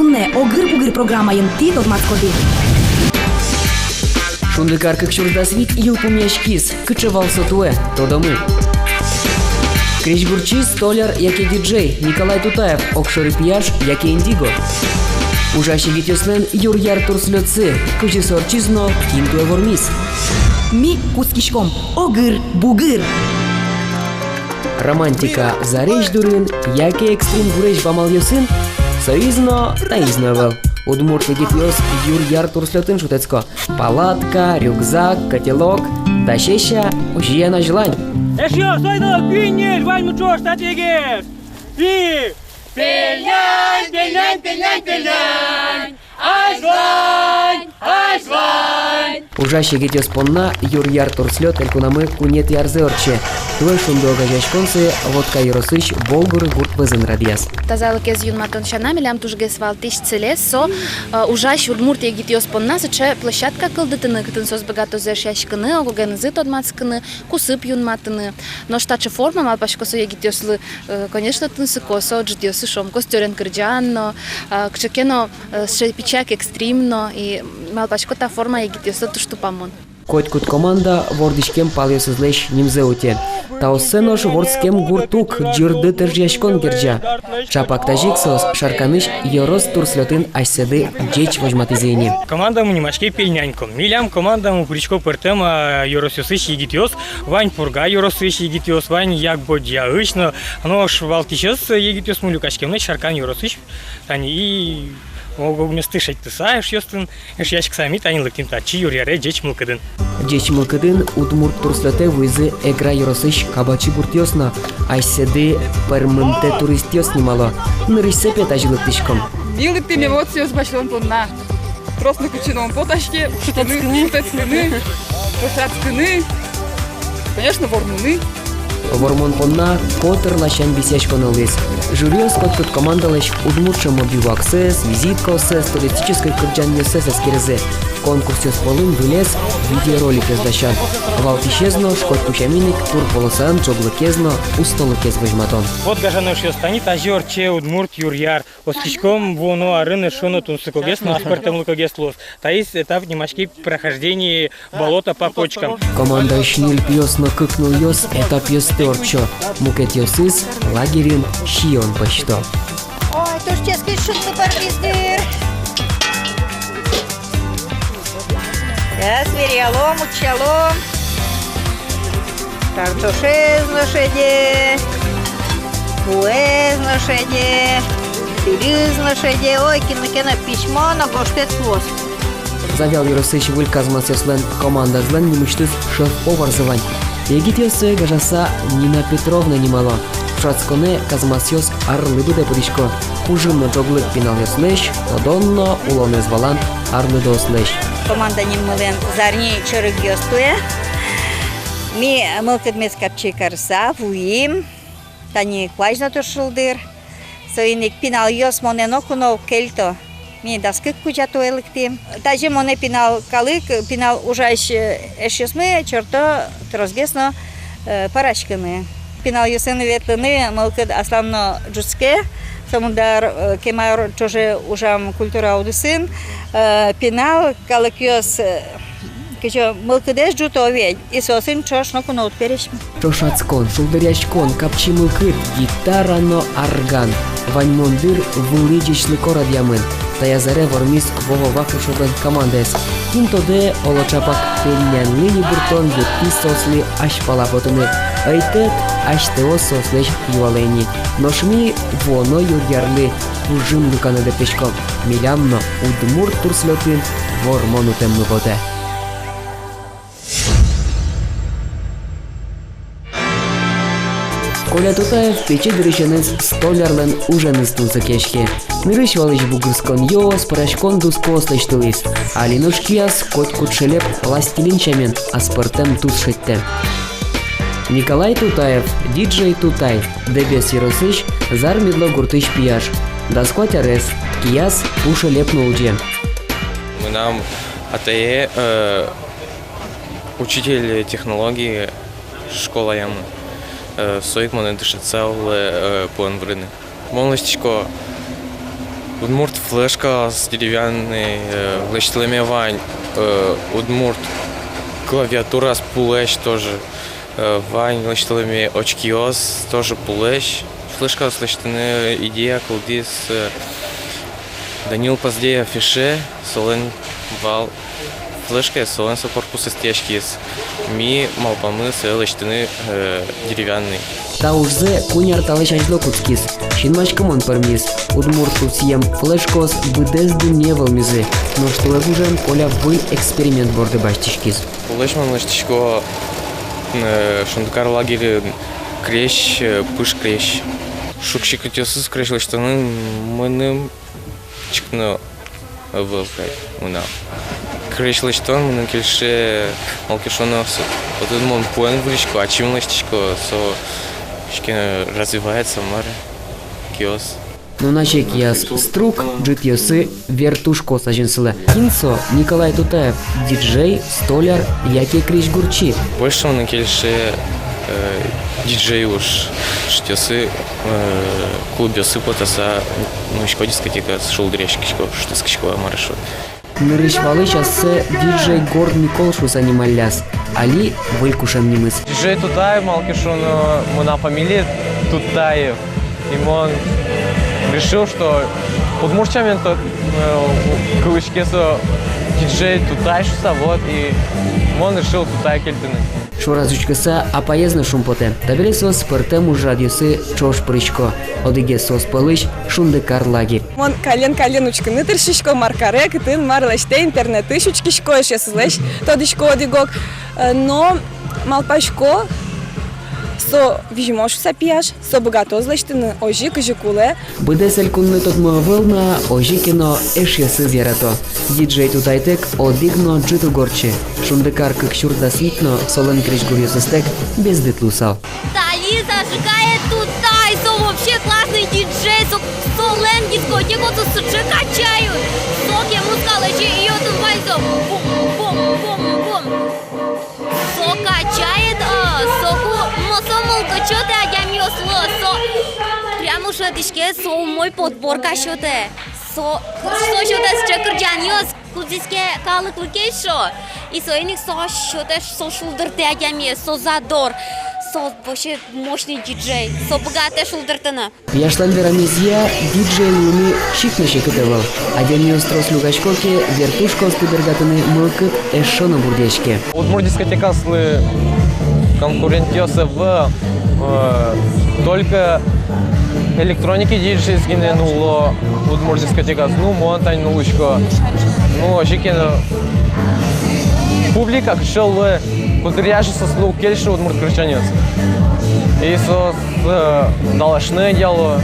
сонне огыр-бугыр программайын ти тотмаскоди. Шундыкар кыкшурдасвит ил пумяшкис, кычевал сотуэ, тодомы. Крещгурчи, столяр, яке диджей, Николай Тутаев, окшори пияш, яке индиго. Ужащи гитюслен Юрьяр Турслёцы, кычесорчизно, кинтуэ вормис. Ми кускишком огыр-бугыр. Романтика зарейш дурын, яке экстрим гурейш бамал йосын, соизно таизновел. Удмурт египёс Юрьяр Турслётын шутецко. Палатка, рюкзак, котелок, дащеща, ужьена желань. Эшё, сойдо, кюнеш, вань чё, статегес. И пельнянь, пельнянь, пельнянь, пельнянь. Айшлань, айшлань. Ужащи гитёс понна Юрьяр Турслёт элькунамы кунет ярзеорче. Туэ шундога жашконсы водка еросыш болгуры гурт вызын радиас. Тазалык ез юнматон шанами лям тужгес валтиш целес со ужащ удмурт егитёс понна сыче площадка кылдытыны кытын соз богато зеш яшкыны огогенызы тодмацкыны кусып юнматыны. Но штачы форма малпашкосо егитёслы конечно тынсы косо дждёсы шом костёрен кырджанно кчекено пичак экстримно и малпашкота форма егитёсы туштупамон. Котькут команда вордишкем палёсызлеш нимзеуте. Таусенош вордскем гуртук джирды тержяшкон герджа. Чапак тажиксос шарканыш Йорос Турслётын айседы джеч вожматызыйни. Команда му немашке пельняньком. Милям команда му причко пертема Йоросюсыш егитёс, вань пурга Йоросыш егитёс, вань як бодьяыш, но оно ж валтичёс егитёс му люкашкем, но шаркан Йоросыш. Тани и огогнесты шайтысаеш ёстын, эш яшк самит они лыктимта чи юрьяре джеч мылкыдын. Джеч мылкыдын удмурт Турслёте вызы эгра Йоросыш кабачи гуртёсно, айседы пермынте туристёс немало. Нырышсепе тажылыктышком. Милый ты мне вот все с башлон понна. Просто на кучином поташке, шутецкины, шутецкины, конечно, вормуны. Вормон понна котыр лащан бисячкон алыс. Жюриос коткут командалыш удмуртша мобиваксес, визиткосес, туристической кырджаньёсес эскерзе. Конкурсёс полын вылез видеоролик эздащан. Валтишезно шкот кучаминик тур полосан чоглыкезно устолыкез вожматон. Вот гажанош ёстанит ажор че удмурт Юрьяр. Оскичком воно арыны шоно тунсыкогес, но аспартам лукогес лос. Таис этап немашки прохождения болота по кочкам. Команда шниль пьёсно кыкнул ёс этап ёстерчо. Мукет ёсыс лагерин шион почто. Ой, то ж ческий шутка парвиздыр. Я сверялом, учалом. Картоши зношеде, куэ зношеде, пили зношеде. Ой, кино письмо на гоштет лос. Завял Йоросыч выльказмас ёслен команда злен немыштыз шеф-повар зывань. Егитёсы гажаса Нина Петровна немало. Шацконе казмасёс арлыбыде пыришко. Ужымно джоглык пинал ёслеш, одонно улонез валан арлыды ослеш. Команда немылен зарни чырык ёстуя. Ми мылкыдмес капчи карса, вуим. Тани кважна тушылдыр. Соиник пинал ёс монено кунов кельто. Ми даскык кучату элыктим. Тажи моне пинал калык, пинал ужаш эшёсмы, чорто трозгесно парашкыны. Пинал ёсыны ветлыны, мылкыд асланно джуске. Самудар кемар тоже ужам культура аудысын. Пинал калык ёс кечо мылкыдеш джутоведь. И сосын чошно кунот перешми. Чошацкон, шулдыряшкон, капчи мылкыд, гитарано арган. Ваньмондыр вылыджичлы корад ямын. Таязаре вормис Вова Вахрушоган командес. Кинтоде олочапак пельнянлыни буртон юрти сосли ашпалапотыны. Айтет аштео сослеш юалени. Ношми воно юрьярлы ужым луканы депешком. Милямно удмурт Турслётын вормонутем мыводе. Коля Тутаев пече дырышеныз столярлен уженыз тулсы кешке. Нырыш валыш бугырскон йос, парашкон дуско ослештылыс. Алинуш кияс кот кутшелеп пластилинчамен аспортем тусшеттем. Николай Тутаев, диджей Тутай, дебес Яросыш, зар медло гуртыш пияш. Дасквать арес, кияс пушелеп нулджем. Мы нам АТЕ, учитель технологии, школа ямы. Соик монетышы цел план врыны. Молностичко Удмурт флешка с деревянной лечтлами вань. Удмурт клавиатура с пулэш тоже. Вань лечтлами очкиос тоже пулэш. Флешка с лечтаны идея колдис Данил поздея фише солен вал. Флешка солен со корпуса стяжкис. Ми малпамы с лечтаны деревянный. Та ужзе куняр талышачло куцкис. Шинмачкамон пармис. Удмурту съем флешкос быдез дыне валмизы. Но что лэгужем коля вы эксперимент борды баштишкис. Лэшман лэштичко шундукар лагерь крещ, пыш крещ. Шукшик утесыз крещ лэштаны мыным чикно вылкай мына. Крещ лэштан мыным кельше малкишонос. Вот этот мон пуэн вылечко, а чем лэштичко со развивается мар киос. Но начек яс струк, джит йосы, вертушко саженсылы. Кинцо Николай Тутаев, диджей, столяр, яке криш гурчи. Больше он кельше диджей уж штесы клубесы потаса ну еще дискотека с шулдрешки что скачковая маршрут. Нырыш валыш ассы диджей Горд Николшу занималяс. Али вылькушем немыс. Диджей Тутаев, малкишону мона фамилия Тутаев. И он решил, что удмурчами то кылычке со диджей Тутайшуса, вот, и он решил Тутай кельтыны. Шоразучкаса апаезна шумпоте. Табеле сос пыртем уж радиосы чош прычко. Одыге сос пылыш шундыкар лагерь. Мон кален учканы тыршишко маркаре, кытын марлаште интернеты шучкишко еще слышь, тодышко одигок. Но малпашко со вижмош сапияш, со богато злаштыны ожи кыжыкуле. Быдесель кунны тотмо вылна ожикино эшьесы зерато. Диджей Тутайтек одигно джиту горчи. Шундыкар кыкшурда свитно солен криш гурьёсыстек без дытлусал. Дали зажигает Тутай, со вообще классный диджей, со солен дискотеку сучи качают. Сок ему скалычи и тут вальзом. Бум-бум-бум-бум. Со качает, соку мосомол качоте, а я мёсло, со прямо уж на дишке со мой подбор качоте. Со шоте с чекрджаньос, кузиске калы клыкешо. И со иных со шоте со шулдырте, а я мне со задор. Со вообще мощный диджей, со богатая шулдыртана. Яшлан верамизия диджей луны шикныши кытывал. Адемиос трос люгачкоке вертушко стыбергатыны мылкыт эшоно бурдечке. Удмурт дискотека слы конкурентиосы в только электроники диджей сгине нуло Удмурт дискотека ну монтань нулочко. Ну ожикино публика кшел культуряжи со слух кельши Удмурт кричанец. И со далашне дело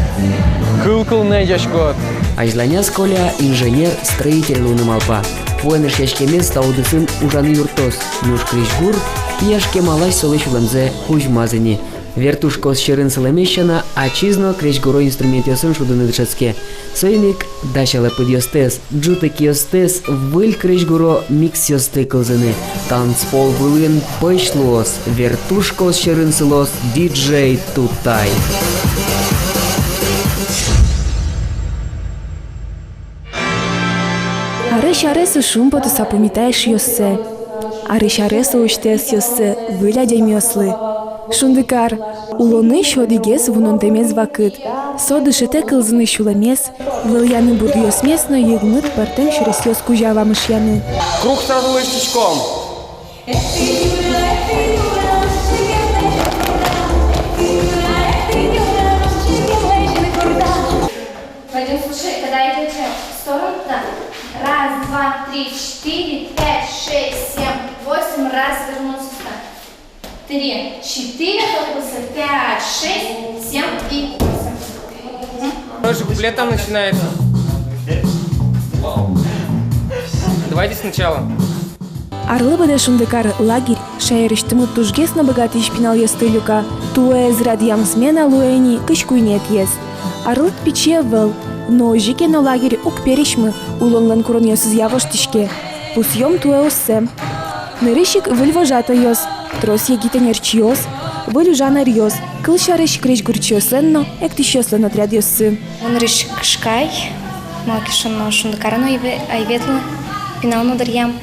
кылкылне дешко. Айзланяс коля инженер-строитель луны малпа. Пуэнеш яшкемен стауды сын ужаны юртос. Нуш криш гур, яшке малаш солыш уламзе хужмазыни. Вертушко с щерын сылемещана, а чизно криш гуро инструмент ясын шудыны дышецке. Сойник дашала подъёстес, джутек ёстес, выль криш гуро микс ёсты кылзыны. Танцпол вылын пышлос, вертушко с щерын сылос, диджей Тутай. Арыш-арысу шум потуса помитаешь ёссе. Арыш-арысу уштес ёссе, выля демёслы. Шундыкар, улоны шодигес вунонтемез вакыт. Со дышете кылзыны шуламес, выльяны бурдьёс местно егмыт партем шересёс кужава мышьяны. Круг сразу лыштичком. Вадим, слушай, когда идете в сторону, да? Раз, два, три, четыре, пять, шесть, семь, восемь, раз, вернулся сюда. 3, 4, корпуса, 5, 6, 7 и 8. Тоже куплет там начинается. Давайте сначала. Арлыбада шундыкар лагерь, шайрыштымы тужгес на богатый шпинал ёстылюка. Туэ зрадьям смена луэни кышкуйнет ес. Арлыт пече выл, но жике на лагерь укперишмы, улонлан курон ёсыз явоштишке. Пусьём туэ оссем. Нырышик выльвожата ёс. Трос егитенер чиос, вылю жанар ёс, кыл шарыш креш гурчиосенно, эктишёслен отряд ёсы. Он риш кшкай, малкишын шундыкарын айветлы пинал дарьям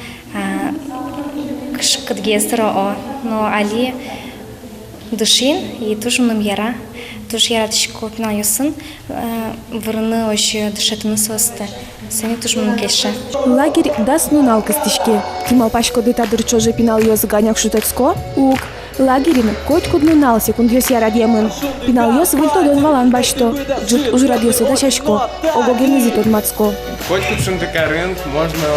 кыдгездро, но али душин и тушным яра. Туш яратышко пинал юсын вырны оши дышетыны состы. Сени тушмын кеше. Лагерь дас нунал кыстышке. Тимал пашко дытадыр чоже пинал ёз ганяк шутецко. Ук. Лагерин котькуд нунал секунд ёс ярадьямын. Пинал ёз выльтодон валан башто. Джут уж радиосы да чашко. Ого генезит от мацко. Котькуд шундыкарын можно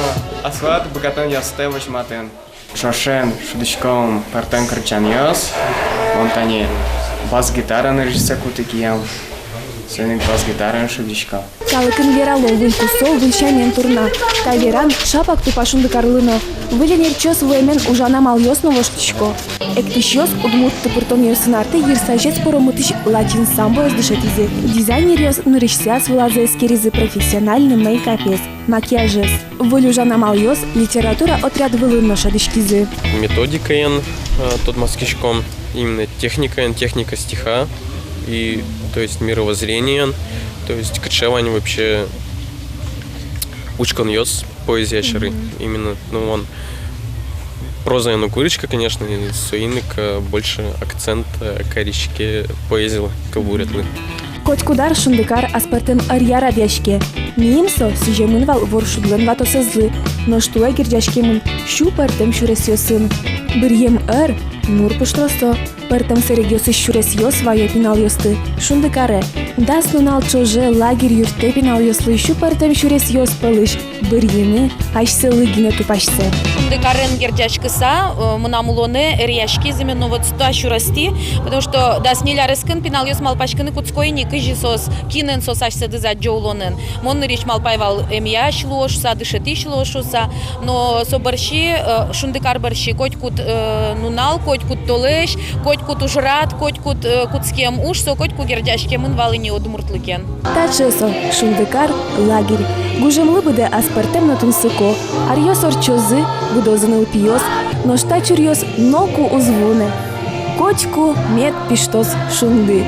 асфальт богатан ясте вошматен. Шошен шудычком партен крычан ёз. Он тани бас-гитара на режиссаку такие. Сенек бас-гитара шудычка. Калыкын верало вылькусо выльчамен турна. Кайверан шапак тупашундыкарлыно. Выленер чёс вэмен ужана мал ёсно воштычко. Эктиш ёс удмут тыпыртон ёсынарты ерсажец поромытыш латин самбо ёздышетизе. Дизайнер ёс нырышсяс вылазе эскеризы профессиональный мейкапес. Макияжес. Вылюжана мал ёс литература отряд вылынно шадышкизы. Методика тот маскишком. Именно техника стиха и, то есть, мировоззрение, то есть, качевание вообще учкон йос, поэзия шары. Именно, он проза и курочка, конечно, и суинник больше акцент корички поэзии кабуретлы. Котькудар шундыкар аспартын арьяра дяшке. Миимсо сижемын вал воршудлын вато сызлы. Но штуэ гирдяшкемын шу партем шурес ёсын. Бірем нур пыштросо. Партем серегёсы шурес ёс вайо пинал ёсты. Шундыкары. Дас нунал чоже лагерь юрте пинал ёслы шу партем шурес ёс пылыш. Бірені ашсы лыгине тупашсы. Шундыкарын гирдяшкыса мунамулоны ряшки именно вот ста шурасти, потому что дас нелярыскын пинал ёс малпашкыны куцкойни кыжи сос кинен сос ашсы дыза джоулонын. Монны речь малпайвал эмьяш лошуса, дышетиш лошуса, но со борщи шундыкар борщи котькут нунал, котькут толеш, котькут ужрат, котькут куцкем уж, со котьку гирдяшкемын валыни одмуртлыкен. Тачесо шундыкар лагерь. Гужемлы буде аспартем на тунсыко. Арьёс орчозы будозыны упиёс, но штачур ёс ноку узвуне. Котьку мед пиштос шунды.